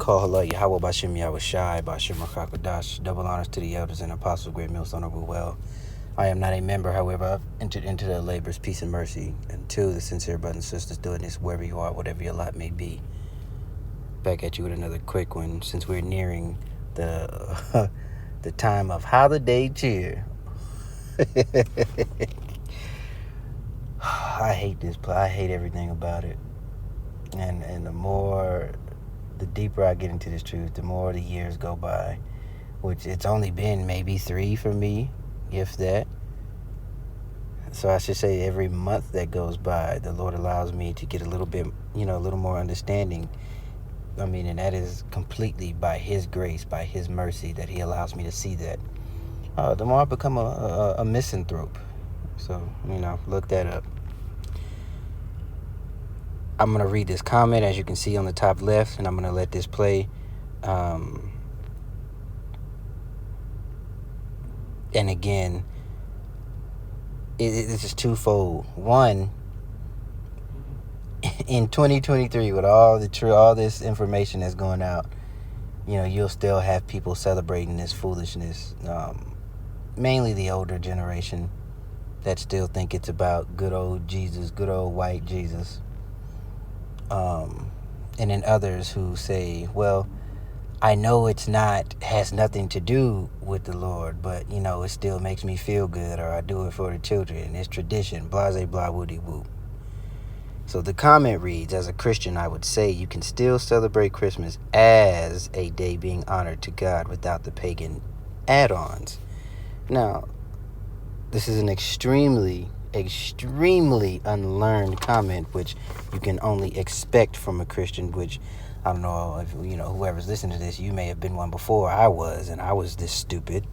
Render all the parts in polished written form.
call Allah Yahweh Bashim Yahweh Shai Bashim Rakakadash. Double honors to the elders and apostles, great millstone over well. I am not a member, however, I've entered into the labors, peace and mercy. And to the sincere brothers and sisters doing this wherever you are, whatever your lot may be. Back at you with another quick one, since we're nearing the the time of holiday cheer. I hate this play. I hate everything about it. And the deeper I get into this truth, the more the years go by, which it's only been maybe 3 for me, if that. So I should say every month that goes by, the Lord allows me to get a little bit, a little more understanding. I mean, and that is completely by His grace, by His mercy, that He allows me to see that. The more I become a misanthrope. So, look that up. I'm going to read this comment, as you can see on the top left, and I'm going to let this play. And again, it's just twofold. One, in 2023, with all this information that's going out, you'll still have people celebrating this foolishness. Mainly the older generation that still think it's about good old Jesus, good old white Jesus. And then others who say, well, I know has nothing to do with the Lord, but, it still makes me feel good, or I do it for the children. It's tradition, blase, blah, woody, woo. So the comment reads, as a Christian, I would say you can still celebrate Christmas as a day being honored to God without the pagan add-ons. Now, this is an extremely unlearned comment, which you can only expect from a Christian, which I don't know if, whoever's listening to this, you may have been one before I was, and I was this stupid.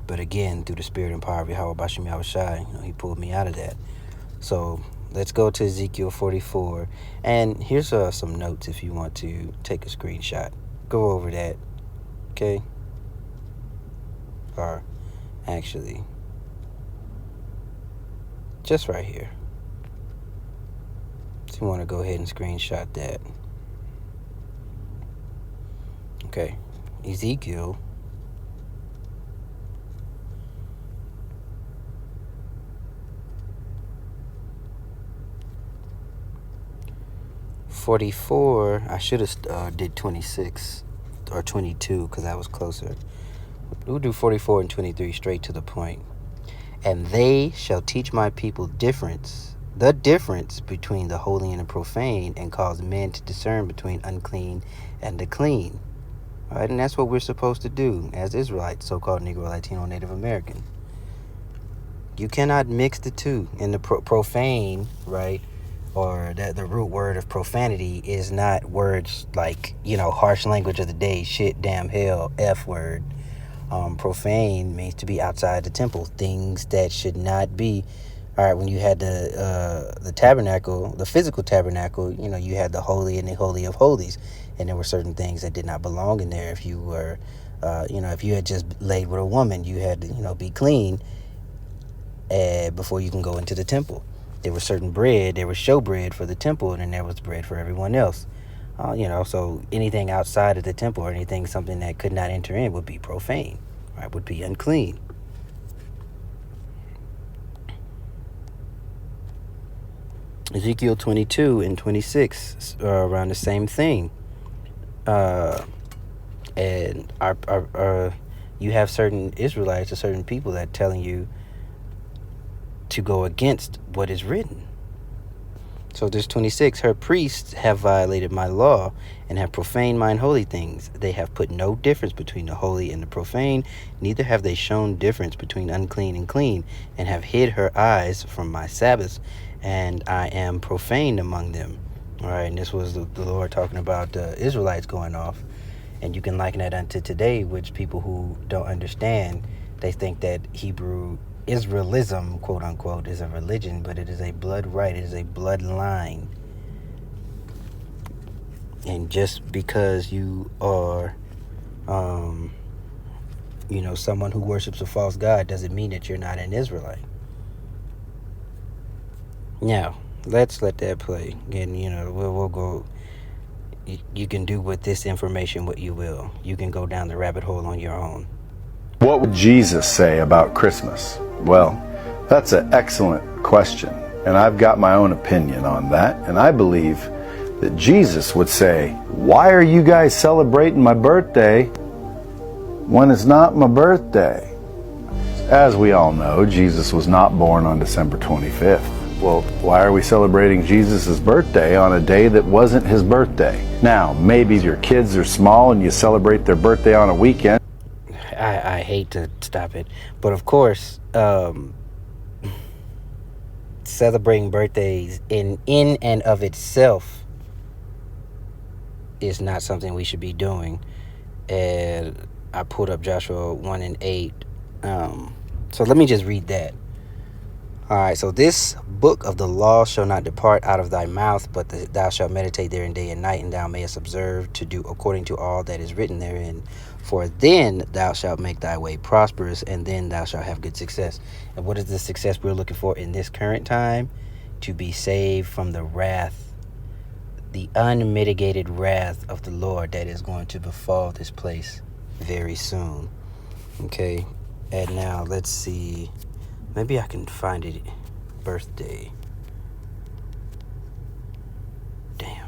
But again, through the spirit and power of Yahweh Bashim Yahweh Shai, He pulled me out of that. So let's go to Ezekiel 44. And here's some notes if you want to take a screenshot. Go over that, okay? Or actually, just right here. So you want to go ahead and screenshot that. Okay, Ezekiel 44. I should have did 26 or 22 because I was closer. We'll do 44 and 23 straight to the point. And they shall teach my people the difference between the holy and the profane, and cause men to discern between unclean and the clean. All right, and that's what we're supposed to do as Israelites, so-called Negro, Latino, Native American. You cannot mix the two. And the profane, right, or the root word of profanity is not words like, harsh language of the day, shit, damn, hell, F word. Profane means to be outside the temple, things that should not be. All right, when you had the tabernacle, the physical tabernacle, you had the holy and the holy of holies, and there were certain things that did not belong in there. If you were, if you had just laid with a woman, you had to, be clean before you can go into the temple. There was certain bread, there was showbread for the temple, and then there was bread for everyone else. So anything outside of the temple, or something that could not enter in, would be profane, right? Would be unclean. Ezekiel 22 and 26 are around the same thing. And you have certain Israelites or certain people that telling you to go against what is written. So there's 26. Her priests have violated my law and have profaned mine holy things. They have put no difference between the holy and the profane, neither have they shown difference between unclean and clean, and have hid her eyes from my Sabbaths, and I am profaned among them. All right, and this was the Lord talking about the Israelites going off. And you can liken that unto today, which people who don't understand, they think that Hebrew Israelism, quote unquote, is a religion, but it is a blood right. It is a bloodline. And just because you are, someone who worships a false god doesn't mean that you're not an Israelite. Now, let's let that play. And, we'll go, you can do with this information what you will. You can go down the rabbit hole on your own. What would Jesus say about Christmas? Well, that's an excellent question, and I've got my own opinion on that, and I believe that Jesus would say, why are you guys celebrating my birthday when it's not my birthday? As we all know, Jesus was not born on December 25th. Well, why are we celebrating Jesus' birthday on a day that wasn't his birthday? Now, maybe your kids are small and you celebrate their birthday on a weekend. I hate to stop it, but of course, celebrating birthdays in and of itself is not something we should be doing. And I pulled up Joshua 1:8. So let me just read that. All right, so this book of the law shall not depart out of thy mouth, but thou shalt meditate therein day and night, and thou mayest observe to do according to all that is written therein. For then thou shalt make thy way prosperous, and then thou shalt have good success. And what is the success we're looking for in this current time? To be saved from the wrath, the unmitigated wrath of the Lord that is going to befall this place very soon. Okay, and now let's see. Maybe I can find it. Birthday. Damn.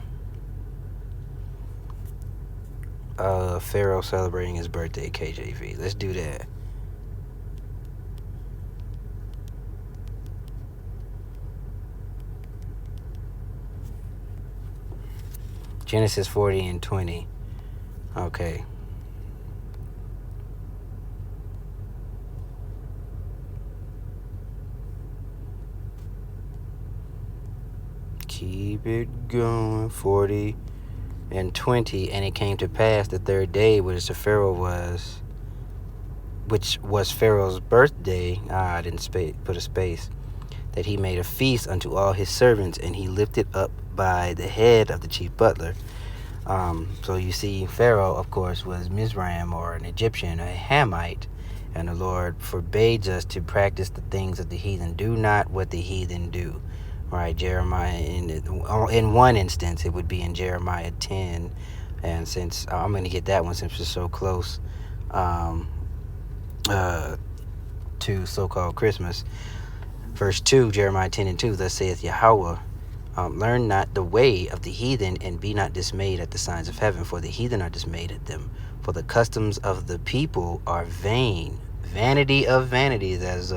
Pharaoh celebrating his birthday, KJV. Let's do that. Genesis 40:20. Okay. Keep it going. 40:20. And it came to pass the third day, which was Pharaoh's birthday. I didn't put a space. That he made a feast unto all his servants, and he lifted up by the head of the chief butler. So you see, Pharaoh, of course, was Mizraim, or an Egyptian, a Hamite, and the Lord forbids us to practice the things of the heathen. Do not what the heathen do. Right, Jeremiah, in one instance, it would be in Jeremiah 10. And since I'm going to get that one since it's so close to so-called Christmas. Verse 2, Jeremiah 10:2, thus saith Yahweh, learn not the way of the heathen, and be not dismayed at the signs of heaven, for the heathen are dismayed at them. For the customs of the people are vain. Vanity of vanities, as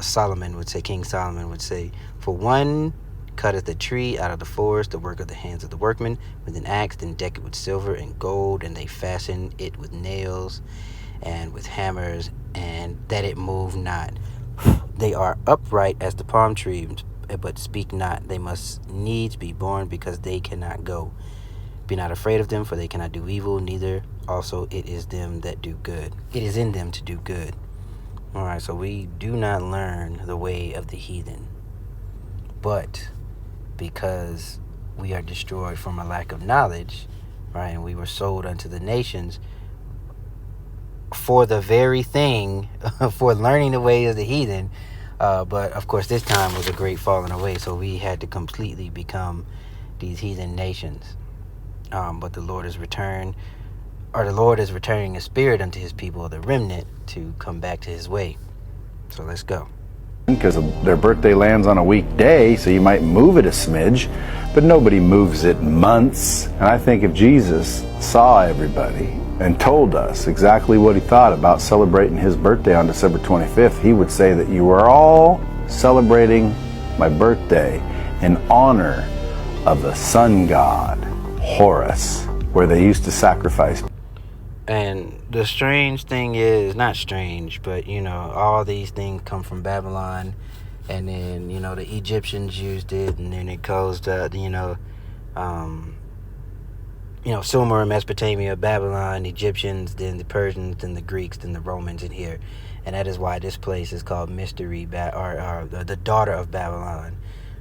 Solomon would say, King Solomon would say, for one cutteth a tree out of the forest, the work of the hands of the workmen, with an axe, then deck it with silver and gold, and they fasten it with nails and with hammers, and that it move not. They are upright as the palm tree, but speak not. They must needs be born, because they cannot go. Be not afraid of them, for they cannot do evil, neither also it is them that do good. It is in them to do good. All right, so we do not learn the way of the heathen. But because we are destroyed from a lack of knowledge, right, and we were sold unto the nations for the very thing, for learning the way of the heathen. But, of course, this time was a great falling away, so we had to completely become these heathen nations. But the Lord is returning a spirit unto his people, the remnant, to come back to his way. So let's go. Because their birthday lands on a weekday, so you might move it a smidge, but nobody moves it months. And I think if Jesus saw everybody and told us exactly what he thought about celebrating his birthday on December 25th, he would say that you are all celebrating my birthday in honor of the sun god, Horus, where they used to sacrifice. And the strange thing is, not strange, but, all these things come from Babylon. And then, the Egyptians used it, and then it goes to, Sumer, Mesopotamia, Babylon, Egyptians, then the Persians, then the Greeks, then the Romans in here. And that is why this place is called Mystery, or the daughter of Babylon,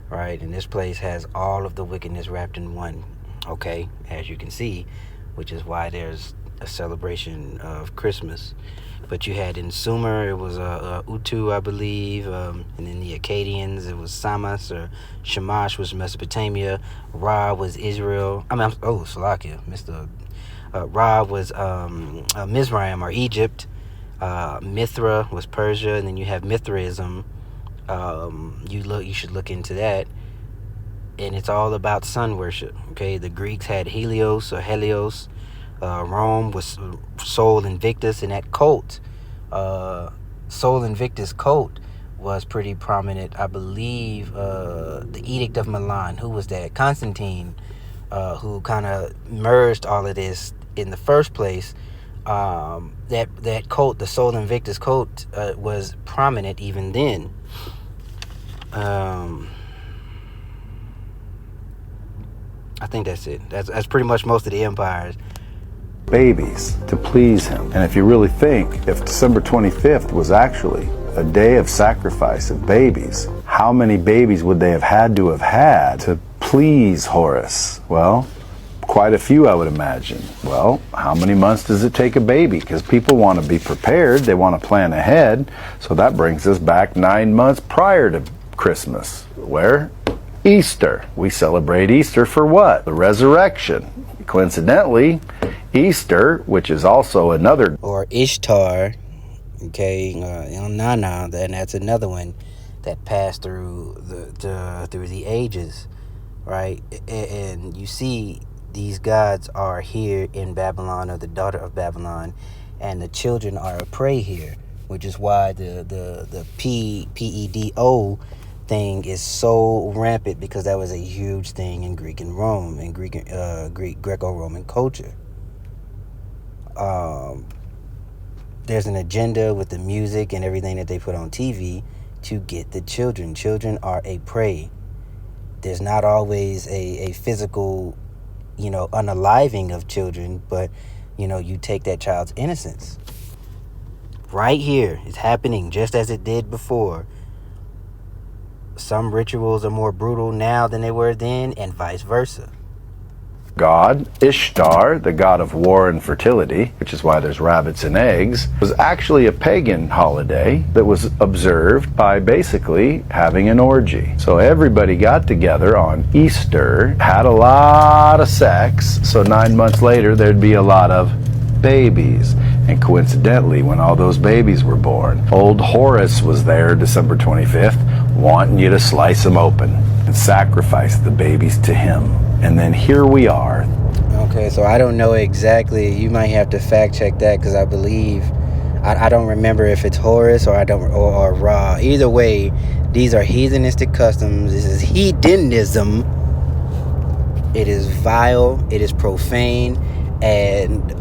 right? And this place has all of the wickedness wrapped in one, okay, as you can see, which is why there's a celebration of Christmas. But you had in Sumer, it was Utu, I believe, and then the Akkadians, it was Samas or Shamash was Mesopotamia. Ra was Israel. Salakia, Mr. Ra was Mizraim or Egypt. Mithra was Persia, and then you have Mithraism. You should look into that, and it's all about sun worship. Okay, the Greeks had Helios or Helios. Rome was Sol Invictus, and that cult, Sol Invictus cult, was pretty prominent. I believe the Edict of Milan. Who was that? Constantine, who kind of merged all of this in the first place. That cult, the Sol Invictus cult, was prominent even then. I think that's it. That's pretty much most of the empires. Babies to please him. And if you really think, if December 25th was actually a day of sacrifice of babies, how many babies would they have had to please Horus? Well, quite a few, I would imagine. Well, how many months does it take a baby? Because people want to be prepared, they want to plan ahead. So that brings us back 9 months prior to Christmas, where Easter. We celebrate Easter for what? The resurrection. Coincidentally, Easter, which is also another, or Ishtar, okay, Nana, and that's another one that passed through the ages, right? And you see, these gods are here in Babylon, or the daughter of Babylon, and the children are a prey here, which is why the PEDO thing is so rampant, because that was a huge thing in Greek and Rome, and Greco-Roman culture. There's an agenda with the music and everything that they put on TV to get the children. Children are a prey. There's not always a physical, unaliving of children, but, you take that child's innocence. Right here, it's happening just as it did before. Some rituals are more brutal now than they were then, and vice versa. God, Ishtar, the god of war and fertility, which is why there's rabbits and eggs, was actually a pagan holiday that was observed by basically having an orgy. So everybody got together on Easter, had a lot of sex, so 9 months later there'd be a lot of babies. And coincidentally, when all those babies were born, old Horus was there December 25th, wanting you to slice them open and sacrifice the babies to him. And then here we are. Okay, so I don't know exactly. You might have to fact check that, because I believe, I don't remember if it's Horus or Ra. Either way, these are heathenistic customs. This is hedonism. It is vile. It is profane. And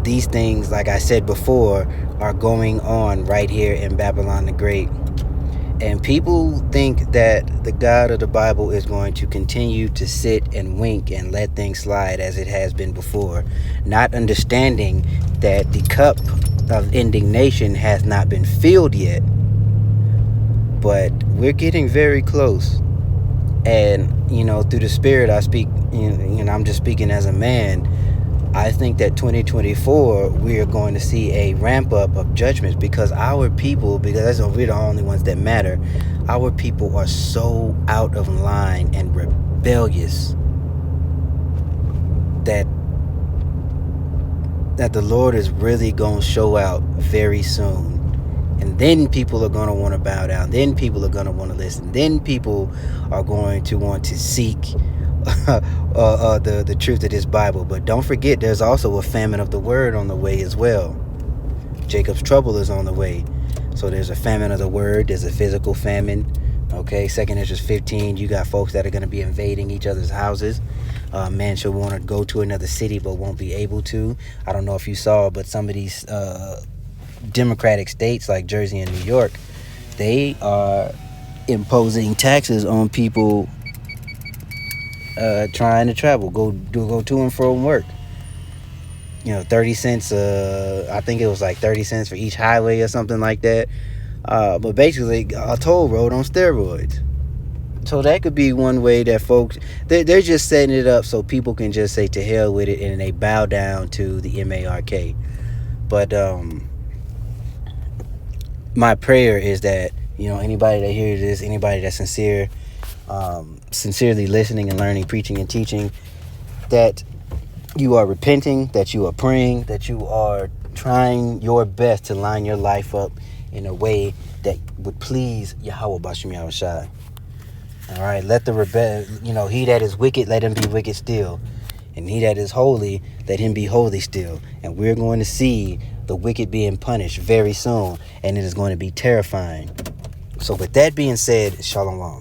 these things, like I said before, are going on right here in Babylon the Great. And people think that the God of the Bible is going to continue to sit and wink and let things slide as it has been before, not understanding that the cup of indignation has not been filled yet. But we're getting very close. And, through the Spirit, I speak, I'm just speaking as a man. I think that 2024, we are going to see a ramp up of judgments, because our people, because we're the only ones that matter, our people are so out of line and rebellious that the Lord is really going to show out very soon. And then people are going to want to bow down. Then people are going to want to listen. Then people are going to want to seek the truth of this Bible. But don't forget, there's also a famine of the word on the way as well. Jacob's trouble is on the way. So there's a famine of the word. There's a physical famine. Okay, 2 Ezra 15, you got folks that are going to be invading each other's houses. Man shall want to go to another city but won't be able to. I don't know if you saw, but some of these democratic states like Jersey and New York, they are imposing taxes on people trying to travel, go to and from work. 30 cents, I think it was like 30 cents for each highway or something like that. But basically a toll road on steroids. So that could be one way that folks, they're just setting it up so people can just say to hell with it, and they bow down to the MARK. But my prayer is that, anybody that hears this, anybody that's sincerely listening and learning, preaching and teaching, that you are repenting, that you are praying, that you are trying your best to line your life up in a way that would please Yahweh Bashim Yahushai. All right, let the rebel, he that is wicked, let him be wicked still. And he that is holy, let him be holy still. And we're going to see the wicked being punished very soon. And it is going to be terrifying. So with that being said, Shalom.